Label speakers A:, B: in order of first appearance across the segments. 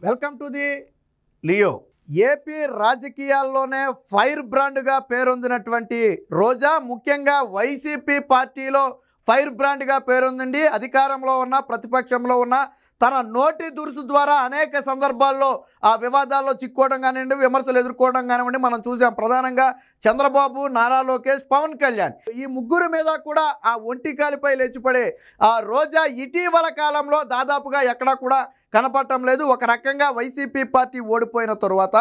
A: Welcome to the Leo. AP రాజకీయాల్లోనే fire బ్రాండ్గా పేరొందినటువంటి రోజా ముఖ్యంగా వైసీపీ పార్టీలో ఫైర్ బ్రాండ్గా పేరొందండి. అధికారంలో ఉన్న ప్రతిపక్షంలో ఉన్న తన నోటి దురుసు ద్వారా అనేక సందర్భాల్లో ఆ వివాదాల్లో చిక్కోవడం కానివ్వండి, విమర్శలు ఎదుర్కోవడం కానివ్వండి మనం చూసాం. ప్రధానంగా చంద్రబాబు, నారా లోకేష్, పవన్ కళ్యాణ్ ఈ ముగ్గురు మీద కూడా ఆ ఒంటికాలిపై లేచిపడే ఆ రోజా ఇటీవల కాలంలో దాదాపుగా ఎక్కడా కూడా కనపడటం లేదు. ఒక రకంగా వైసీపీ పార్టీ ఓడిపోయిన తరువాత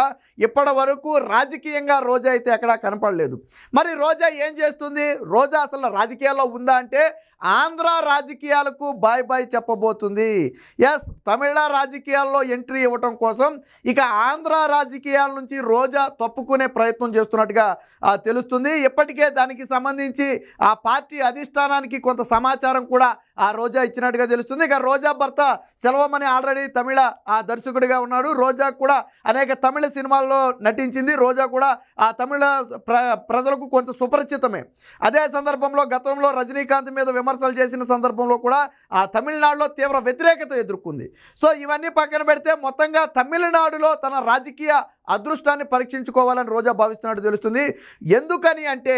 A: ఇప్పటి వరకు రాజకీయంగా రోజా అయితే ఎక్కడా కనపడలేదు. మరి రోజా ఏం చేస్తుంది? రోజా అసలు రాజకీయాల్లో ఉందా అంటే ఆంధ్ర రాజకీయాలకు బాయ్ బాయ్ చెప్పబోతుంది. ఎస్, తమిళ రాజకీయాల్లో ఎంట్రీ ఇవ్వటం కోసం ఇక ఆంధ్ర రాజకీయాల నుంచి రోజా తప్పుకునే ప్రయత్నం చేస్తున్నట్టుగా తెలుస్తుంది. ఇప్పటికే దానికి సంబంధించి ఆ పార్టీ అధిష్టానానికి కొంత సమాచారం కూడా ఆ రోజా ఇచ్చినట్టుగా తెలుస్తుంది. ఇక రోజా భర్త సెల్వమణి ఆల్రెడీ తమిళ దర్శకుడిగా ఉన్నాడు. రోజా కూడా అనేక తమిళ సినిమాల్లో నటించింది. రోజా కూడా ఆ తమిళ ప్రజలకు కొంచెం సుపరిచితమే. అదే సందర్భంలో గతంలో రజనీకాంత్ మీద విమర్శలు చేసిన సందర్భంలో కూడా ఆ తమిళనాడులో తీవ్ర వ్యతిరేకత ఎదుర్కొంది. సో ఇవన్నీ పక్కన పెడితే మొత్తంగా తమిళనాడులో తన రాజకీయ అదృష్టాన్ని పరీక్షించుకోవాలని రోజా భావిస్తున్నట్టు తెలుస్తుంది. ఎందుకని అంటే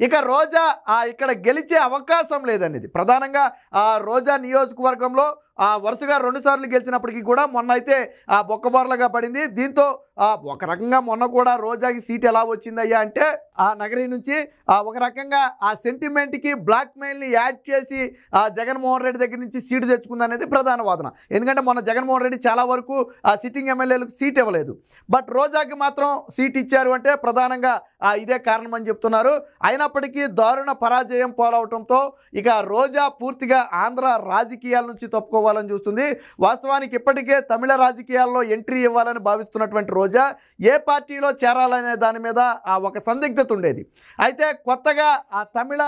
A: ఇక రోజా ఇక్కడ గెలిచే అవకాశం లేదనేది ప్రధానంగా రోజా నియోజకవర్గంలో వరుసగా 2 సార్లు గెలిచినప్పటికీ కూడా మొన్న అయితే బొక్కబోర్లగా పడింది. దీంతో ఒక రకంగా మొన్న కూడా రోజాకి సీట్ ఎలా వచ్చిందయ్యా అంటే ఆ నగరి నుంచి ఒక రకంగా ఆ సెంటిమెంట్కి బ్లాక్మెయిల్ని యాడ్ చేసి జగన్మోహన్ రెడ్డి దగ్గర నుంచి సీటు తెచ్చుకుంది అనేది ప్రధాన వాదన. ఎందుకంటే మొన్న జగన్మోహన్ రెడ్డి చాలా వరకు సిట్టింగ్ ఎమ్మెల్యేలకు సీట్ ఇవ్వలేదు. బట్ రోజాకి మాత్రం సీట్ ఇచ్చారు అంటే ప్రధానంగా ఇదే కారణం అని చెప్తున్నారు. అయినప్పటికీ దారుణ పరాజయం పోలవటంతో ఇక రోజా పూర్తిగా ఆంధ్ర రాజకీయాల నుంచి తప్పుకోవాలని చూస్తుంది. వాస్తవానికి ఇప్పటికే తమిళ రాజకీయాల్లో ఎంట్రీ ఇవ్వాలని భావిస్తున్నటువంటి రోజా ఏ పార్టీలో చేరాలనే దాని మీద ఒక సందిగ్ధత ఉండేది. అయితే కొత్తగా ఆ తమిళ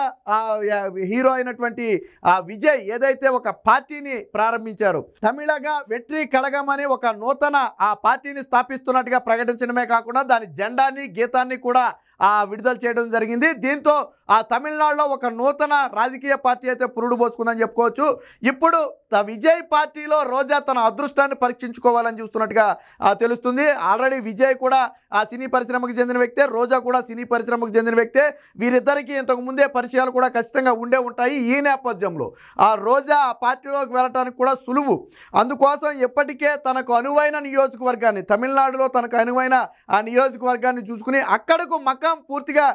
A: హీరో అయినటువంటి విజయ్ ఏదైతే ఒక పార్టీని ప్రారంభించారు, తమిళగా వెట్రి కళగమని ఒక నూతన ఆ పార్టీని స్థాపిస్తున్నట్టుగా ప్రకటించడమే కాకుండా దాని జెండాని గీతాన్ని కూడా విడుదల చేయడం జరిగింది. దీంతో తమిళనాడులో ఒక నూతన రాజకీయ పార్టీ అయితే పురుడు పోసుకుందని చెప్పుకోవచ్చు. ఇప్పుడు విజయ్ పార్టీలో రోజా తన అదృష్టాన్ని పరీక్షించుకోవాలని చూస్తున్నట్టుగా తెలుస్తుంది. ఆల్రెడీ విజయ్ కూడా సినీ పరిశ్రమకు చెందిన వ్యక్తే, రోజా కూడా సినీ పరిశ్రమకు చెందిన వ్యక్తే. వీరిద్దరికీ ఇంతకు ముందే పరిచయాలు కూడా ఖచ్చితంగా ఉండే ఉంటాయి. ఈ నేపథ్యంలో రోజా ఆ పార్టీలోకి వెళ్ళటానికి కూడా సులువు. అందుకోసం ఇప్పటికే తనకు అనువైన నియోజకవర్గాన్ని, తమిళనాడులో తనకు అనువైన ఆ నియోజకవర్గాన్ని చూసుకుని అక్కడకు మకాం పూర్తిగా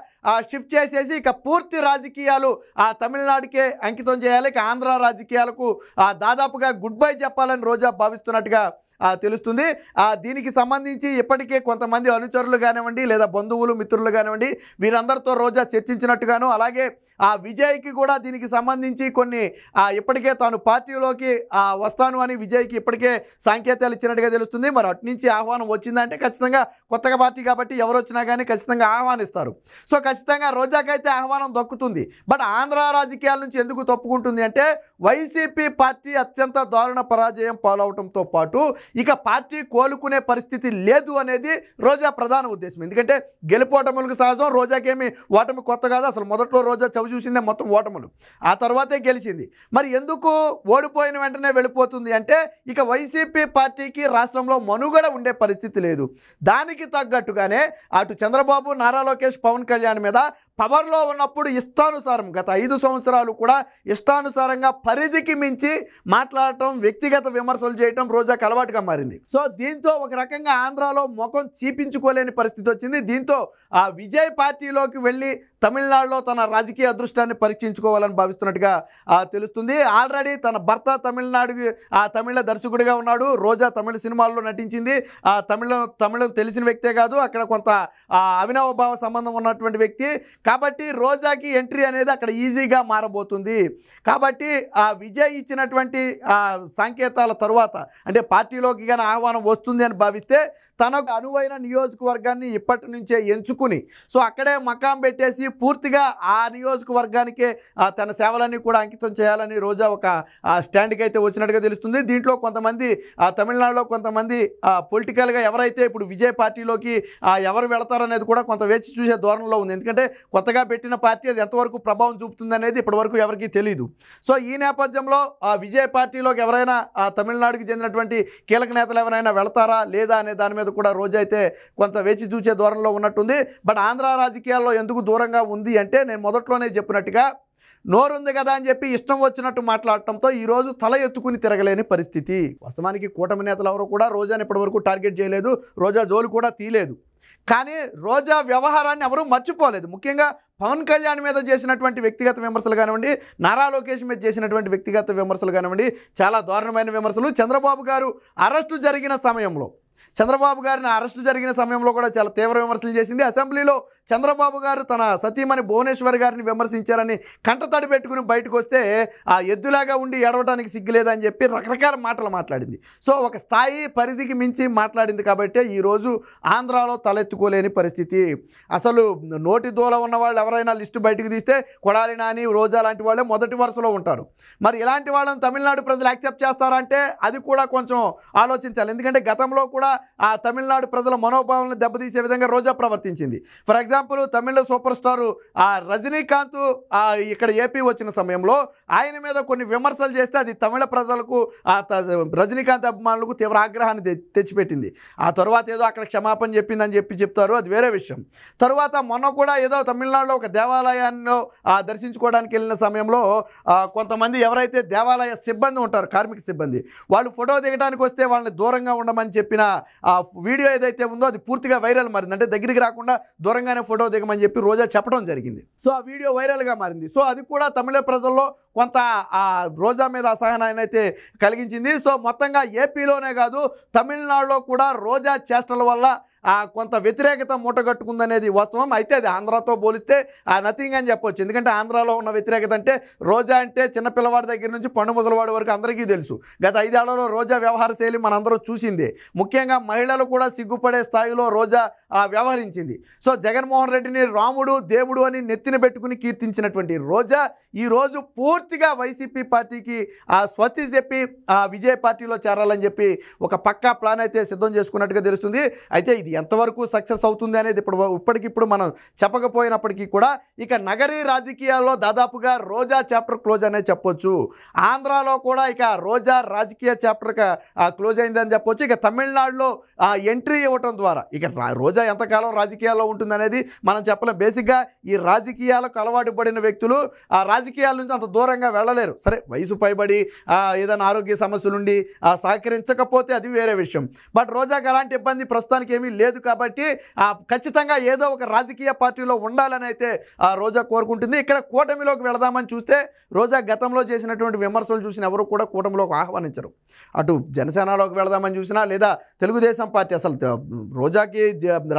A: షిఫ్ట్ చేసేసి ఇక పూర్తి రాజకీయాలు తమిళనాడుకే అంకితం చేయాలి. ఇక ఆంధ్ర రాజకీయాలకు దాదాపుగా గుడ్ బై చెప్పాలని రోజా భావిస్తున్నట్టుగా తెలుస్తుంది. దీనికి సంబంధించి ఇప్పటికే కొంతమంది అనుచరులు కానివ్వండి లేదా బంధువులు మిత్రులు కానివ్వండి వీరందరితో రోజా చర్చించినట్టుగాను, అలాగే విజయ్కి కూడా దీనికి సంబంధించి కొన్ని ఇప్పటికే తాను పార్టీలోకి వస్తాను అని విజయ్కి ఇప్పటికే సంకేతాలు ఇచ్చినట్టుగా తెలుస్తుంది. మరి అటు నుంచి ఆహ్వానం వచ్చిందంటే ఖచ్చితంగా కొత్తగా పార్టీ కాబట్టి ఎవరు వచ్చినా కానీ ఖచ్చితంగా ఆహ్వానిస్తారు. సో ఖచ్చితంగా రోజాకైతే ఆహ్వానం దక్కుతుంది. బట్ ఆంధ్ర రాజకీయాల నుంచి ఎందుకు తప్పుకుంటుంది అంటే వైసీపీ పార్టీ అత్యంత దారుణ పరాజయం పాలవటంతో పాటు ఇక పార్టీ కోలుకునే పరిస్థితి లేదు అనేది రోజా ప్రధాన ఉద్దేశం. ఎందుకంటే గెలుపోటములకు సహజం. రోజాకేమి ఓటమి కొత్త కాదు. అసలు మొదట్లో రోజా చవి చూసిందే మొత్తం ఓటములు, ఆ తర్వాతే గెలిచింది. మరి ఎందుకు ఓడిపోయిన వెంటనే వెళ్ళిపోతుంది అంటే ఇక వైసీపీ పార్టీకి రాష్ట్రంలో మనుగడ ఉండే పరిస్థితి లేదు. దానికి తగ్గట్టుగానే అటు చంద్రబాబు, నారా లోకేష్, పవన్ కళ్యాణ్ మీద పవర్లో ఉన్నప్పుడు ఇష్టానుసారం గత 5 సంవత్సరాలు కూడా ఇష్టానుసారంగా పరిధికి మించి మాట్లాడటం, వ్యక్తిగత విమర్శలు చేయటం రోజాకి అలవాటుగా మారింది. సో దీంతో ఒక రకంగా ఆంధ్రాలో ముఖం చీపించుకోలేని పరిస్థితి వచ్చింది. దీంతో విజయ్ పార్టీలోకి వెళ్ళి తమిళనాడులో తన రాజకీయ అదృష్టాన్ని పరీక్షించుకోవాలని భావిస్తున్నట్టుగా తెలుస్తుంది. ఆల్రెడీ తన భర్త తమిళ దర్శకుడిగా ఉన్నాడు. రోజా తమిళ సినిమాల్లో నటించింది. తమిళం తెలిసిన వ్యక్తే కాదు, అక్కడ కొంత అవినావభావ సంబంధం ఉన్నటువంటి వ్యక్తి. కాబట్టి రోజాకి ఎంట్రీ అనేది అక్కడ ఈజీగా మారబోతుంది. కాబట్టి విజయ్ ఇచ్చినటువంటి సంకేతాల తరువాత అంటే పార్టీలోకి కానీ ఆహ్వానం వస్తుంది అని భావిస్తే తనకు అనువైన నియోజకవర్గాన్ని ఇప్పటి నుంచే ఎంచుకుని సో అక్కడే మకాం పెట్టేసి పూర్తిగా ఆ నియోజకవర్గానికే తన సేవలన్నీ కూడా అంకితం చేయాలని రోజా ఒక స్టాండ్కి అయితే వచ్చినట్టుగా తెలుస్తుంది. దీంట్లో కొంతమంది తమిళనాడులో కొంతమంది పొలిటికల్గా ఎవరైతే ఇప్పుడు విజయ్ పార్టీలోకి ఎవరు వెళతారనేది కూడా కొంత వేచి చూసే ధోరణిలో ఉంది. ఎందుకంటే కొత్తగా పెట్టిన పార్టీ, అది ఎంతవరకు ప్రభావం చూపుతుంది అనేది ఇప్పటివరకు ఎవరికీ తెలియదు. సో ఈ నేపథ్యంలో ఆ విజయ్ పార్టీలోకి ఎవరైనా ఆ తమిళనాడుకి చెందినటువంటి కీలక నేతలు ఎవరైనా వెళతారా లేదా అనే దాని మీద కూడా రోజా అయితే కొంత వేచి చూసే ధోరణిలో ఉన్నట్టుంది. బట్ ఆంధ్ర రాజకీయాల్లో ఎందుకు దూరంగా ఉంది అంటే, నేను మొదట్లోనే చెప్పినట్టుగా నోరుంది కదా అని చెప్పి ఇష్టం వచ్చినట్టు మాట్లాడటంతో ఈరోజు తల ఎత్తుకుని తిరగలేని పరిస్థితి. వాస్తవానికి కూటమి నేతలు ఎవరు కూడా రోజాని ఇప్పటివరకు టార్గెట్ చేయలేదు, రోజా జోలు కూడా తీయలేదు. కానీ రోజా వ్యవహారాన్ని ఎవరూ మర్చిపోలేదు. ముఖ్యంగా పవన్ కళ్యాణ్ మీద చేసినటువంటి వ్యక్తిగత విమర్శలు కానివ్వండి, నారా లోకేష్ మీద చేసినటువంటి వ్యక్తిగత విమర్శలు కానివ్వండి, చాలా దారుణమైన విమర్శలు. చంద్రబాబు గారు అరెస్టు జరిగిన సమయంలో, చంద్రబాబు గారిని అరెస్టు జరిగిన సమయంలో కూడా చాలా తీవ్ర విమర్శలు చేసింది. అసెంబ్లీలో చంద్రబాబు గారు తన సతీమణి భువనేశ్వర్ గారిని విమర్శించారని కంటతడి పెట్టుకుని బయటకు వస్తే ఆ ఎద్దులాగా ఉండి ఏడవడానికి సిగ్గులేదని చెప్పి రకరకాల మాటలు మాట్లాడింది. సో ఒక స్థాయి పరిధికి మించి మాట్లాడింది కాబట్టి ఈరోజు ఆంధ్రాలో తలెత్తుకోలేని పరిస్థితి. అసలు నోటి దూల ఉన్న వాళ్ళు ఎవరైనా లిస్టు బయటకు తీస్తే కొడాలి నాని, రోజా లాంటి వాళ్ళే మొదటి వరుసలో ఉంటారు. మరి ఇలాంటి వాళ్ళని తమిళనాడు ప్రజలు యాక్సెప్ట్ చేస్తారంటే అది కూడా కొంచెం ఆలోచించాలి. ఎందుకంటే గతంలో కూడా ఆ తమిళనాడు ప్రజల మనోభావాలను దెబ్బతీసే విధంగా రోజా ప్రవర్తించింది. ఫర్ ఎగ్జాంపుల్ తమిళ సూపర్ స్టారు ఆ రజనీకాంత్ ఇక్కడ ఏపీ వచ్చిన సమయంలో ఆయన మీద కొన్ని విమర్శలు చేస్తే అది తమిళ ప్రజలకు రజనీకాంత్ అభిమానులకు తీవ్ర ఆగ్రహాన్ని తెచ్చిపెట్టింది. ఆ తర్వాత ఏదో అక్కడ క్షమాపణ చెప్పిందని చెప్తారు, అది వేరే విషయం. తరువాత మొన్న కూడా ఏదో తమిళనాడులో ఒక దేవాలయాన్ని దర్శించుకోవడానికి వెళ్ళిన సమయంలో కొంతమంది ఎవరైతే దేవాలయ సిబ్బంది ఉంటారు, కార్మిక సిబ్బంది, వాళ్ళు ఫోటో దిగడానికి వస్తే వాళ్ళని దూరంగా ఉండమని చెప్పిన ఆ వీడియో ఏదైతే ఉందో అది పూర్తిగా వైరల్ మారింది. అంటే దగ్గరికి రాకుండా దూరంగానే ఫోటో దిగమని చెప్పి రోజా చెప్పడం జరిగింది. సో ఆ వీడియో వైరల్గా మారింది. సో అది కూడా తమిళ ప్రజల్లో కొంత ఆ రోజా మీద అసహనాన్ని అయితే కలిగించింది. సో మొత్తంగా ఏపీలోనే కాదు తమిళనాడులో కూడా రోజా చేష్టల వల్ల కొంత వ్యతిరేకత మూటగట్టుకుందనేది వాస్తవం. అయితే అది ఆంధ్రాతో పోలిస్తే నథింగ్ అని చెప్పొచ్చు. ఎందుకంటే ఆంధ్రాలో ఉన్న వ్యతిరేకత అంటే రోజా అంటే చిన్నపిల్లవాడి దగ్గర నుంచి పండు ముసలివాడి వరకు అందరికీ తెలుసు. గత 5 ఏళ్లలో రోజా వ్యవహార శైలి మనందరూ చూసిందే. ముఖ్యంగా మహిళలు కూడా సిగ్గుపడే స్థాయిలో రోజా వ్యవహరించింది. సో జగన్మోహన్ రెడ్డిని రాముడు దేవుడు అని నెత్తిన పెట్టుకుని కీర్తించినటువంటి రోజా ఈరోజు పూర్తిగా వైసీపీ పార్టీకి స్వస్తి చెప్పి విజయ్ పార్టీలో చేరాలని చెప్పి ఒక పక్కా ప్లాన్ అయితే సిద్ధం చేసుకున్నట్టుగా తెలుస్తుంది. అయితే ఇది ఎంతవరకు సక్సెస్ అవుతుంది అనేది ఇప్పటికిప్పుడు మనం చెప్పకపోయినప్పటికీ కూడా ఇక నగరీ రాజకీయాల్లో దాదాపుగా రోజా చాప్టర్ క్లోజ్ అనే చెప్పొచ్చు. ఆంధ్రాలో కూడా ఇక రోజా రాజకీయ చాప్టర్ క్లోజ్ అయిందని చెప్పొచ్చు. ఇక తమిళనాడులో ఎంట్రీ ఇవ్వటం ద్వారా ఇక రోజా ఎంతకాలం రాజకీయాల్లో ఉంటుందనేది మనం చెప్పలేం. బేసిక్గా ఈ రాజకీయాలకు అలవాటు పడిన వ్యక్తులు ఆ రాజకీయాల నుంచి అంత దూరంగా వెళ్ళలేరు. సరే వయసు పైబడి ఏదైనా ఆరోగ్య సమస్యలుండి సహకరించకపోతే అది వేరే విషయం. బట్ రోజాకి అలాంటి ఇబ్బంది ప్రస్తుతానికి ఏమీ లేదు కాబట్టి ఖచ్చితంగా ఏదో ఒక రాజకీయ పార్టీలో ఉండాలని అయితే రోజా కోరుకుంటుంది. ఇక్కడ కూటమిలోకి వెళదామని చూస్తే రోజా గతంలో చేసినటువంటి విమర్శలు చూసిన ఎవరు కూడా కూటమిలోకి ఆహ్వానించరు. అటు జనసేనలోకి వెళదామని చూసినా లేదా తెలుగుదేశం పార్టీ, అసలు రోజాకి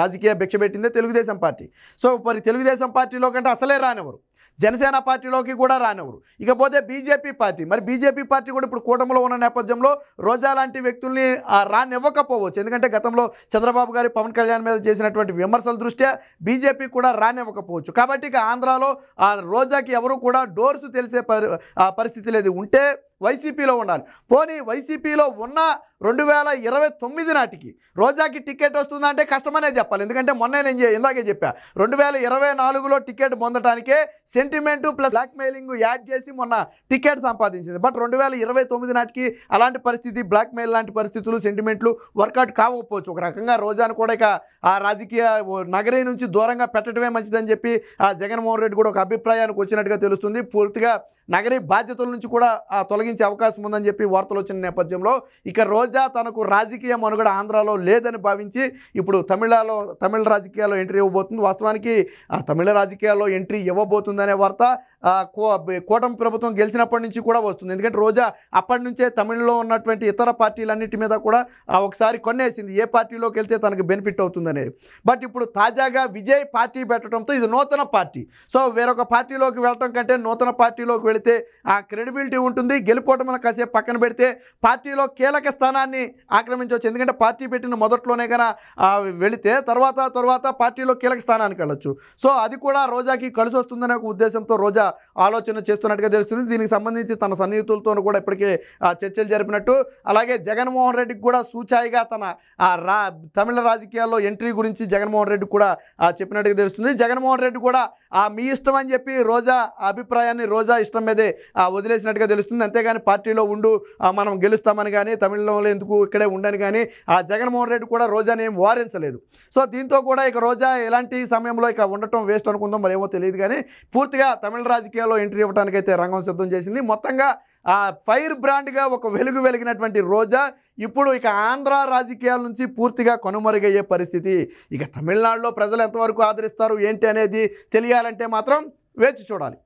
A: రాజకీయ భిక్ష పెట్టిందే తెలుగుదేశం పార్టీ. సో మరి తెలుగుదేశం పార్టీలో కంటే అసలే రానివ్వరు, జనసేన పార్టీలోకి కూడా రానివ్వరు. ఇకపోతే బీజేపీ పార్టీ, మరి బీజేపీ పార్టీ కూడా ఇప్పుడు కూటమిలో ఉన్న నేపథ్యంలో రోజా లాంటి వ్యక్తుల్ని రానివ్వకపోవచ్చు. ఎందుకంటే గతంలో చంద్రబాబు గారి పవన్ కళ్యాణ్ మీద చేసినటువంటి విమర్శల దృష్ట్యా బీజేపీ కూడా రానివ్వకపోవచ్చు. కాబట్టి ఇక ఆంధ్రాలో రోజాకి ఎవరు కూడా డోర్స్ తెలిసే పరిస్థితి లేదు. ఉంటే వైసీపీలో ఉండాలి. పోనీ వైసీపీలో ఉన్న 2029 నాటికి రోజాకి టికెట్ వస్తుందంటే కష్టమనే చెప్పాలి. ఎందుకంటే మొన్నే నేను ఇందాకే చెప్పా, 2024లో టికెట్ పొందడానికే సెంటిమెంటు ప్లస్ బ్లాక్మెయిలింగ్ యాడ్ చేసి మొన్న టికెట్ సంపాదించింది. బట్ 2029 నాటికి అలాంటి పరిస్థితి, బ్లాక్మెయిల్ లాంటి పరిస్థితులు, సెంటిమెంట్లు వర్కౌట్ కావకపోవచ్చు. ఒక రకంగా రోజాను కూడా ఇక ఆ రాజకీయ నగరీ నుంచి దూరంగా పెట్టడమే మంచిదని చెప్పి జగన్మోహన్ రెడ్డి కూడా ఒక అభిప్రాయానికి వచ్చినట్టుగా తెలుస్తుంది. పూర్తిగా నగరీ బాధ్యతల నుంచి కూడా తొలగించే అవకాశం ఉందని చెప్పి వార్తలు వచ్చిన నేపథ్యంలో ఇక రోజా తనకు రాజకీయ మనుగడ ఆంధ్రాలో లేదని భావించి ఇప్పుడు తమిళ రాజకీయాల్లో ఎంట్రీ ఇవ్వబోతుంది. వాస్తవానికి తమిళ రాజకీయాల్లో ఎంట్రీ ఇవ్వబోతుందనే వార్త కూటమి ప్రభుత్వం గెలిచినప్పటి నుంచి కూడా వస్తుంది. ఎందుకంటే రోజా అప్పటి నుంచే తమిళలో ఉన్నటువంటి ఇతర పార్టీలన్నింటి మీద కూడా ఒకసారి కొన్నేసింది, ఏ పార్టీలోకి వెళ్తే తనకు బెనిఫిట్ అవుతుందనేది. బట్ ఇప్పుడు తాజాగా విజయ్ పార్టీ పెట్టడంతో ఇది నూతన పార్టీ. సో వేరొక పార్టీలోకి వెళ్ళటం కంటే నూతన పార్టీలోకి వెళితే ఆ క్రెడిబిలిటీ ఉంటుంది. గెలుపోవటం కాసేపు పక్కన పెడితే పార్టీలో కీలక స్థానాన్ని ఆక్రమించవచ్చు. ఎందుకంటే పార్టీ పెట్టిన మొదట్లోనే కన్నా వెళితే తర్వాత పార్టీలో కీలక స్థానానికి వెళ్ళొచ్చు. సో అది కూడా రోజాకి కలిసి వస్తుందనే ఒక ఉద్దేశంతో రోజా ఆలోచన చేస్తున్నట్టుగా తెలుస్తుంది. దీనికి సంబంధించి తన సన్నిహితులతో కూడా ఇప్పటికే చర్చలు జరిపినట్టు, అలాగే జగన్మోహన్ రెడ్డికి కూడా సూచాయిగా తన తమిళ రాజకీయాల్లో ఎంట్రీ గురించి జగన్మోహన్ రెడ్డి కూడా చెప్పినట్టుగా తెలుస్తుంది. జగన్మోహన్ రెడ్డి కూడా మీ ఇష్టం అని చెప్పి రోజా అభిప్రాయాన్ని రోజా ఇష్టం మీదే వదిలేసినట్టుగా తెలుస్తుంది. అంతేగాని పార్టీలో ఉండు మనం గెలుస్తామని కానీ తమిళంలో ఎందుకు ఇక్కడే ఉండని కానీ జగన్మోహన్ రెడ్డి కూడా రోజాని ఏం వారించలేదు. సో దీంతో కూడా ఇక రోజా ఎలాంటి సమయంలో ఇక ఉండటం వేస్ట్ అనుకుందాం, మరి ఏమో తెలియదు. కానీ పూర్తిగా తమిళ రాజకీయాల్లో ఎంట్రీ ఇవ్వడానికైతే రంగం సిద్ధం చేసింది. మొత్తంగా ఫైర్ బ్రాండ్గా ఒక వెలుగు వెలిగినటువంటి రోజా ఇప్పుడు ఇక ఆంధ్ర రాజకీయాల నుంచి పూర్తిగా కనుమరుగయ్యే పరిస్థితి. ఇక తమిళనాడులో ప్రజలు ఎంతవరకు ఆదరిస్తారు ఏంటి అనేది తెలియాలంటే మాత్రం వేచి చూడాలి.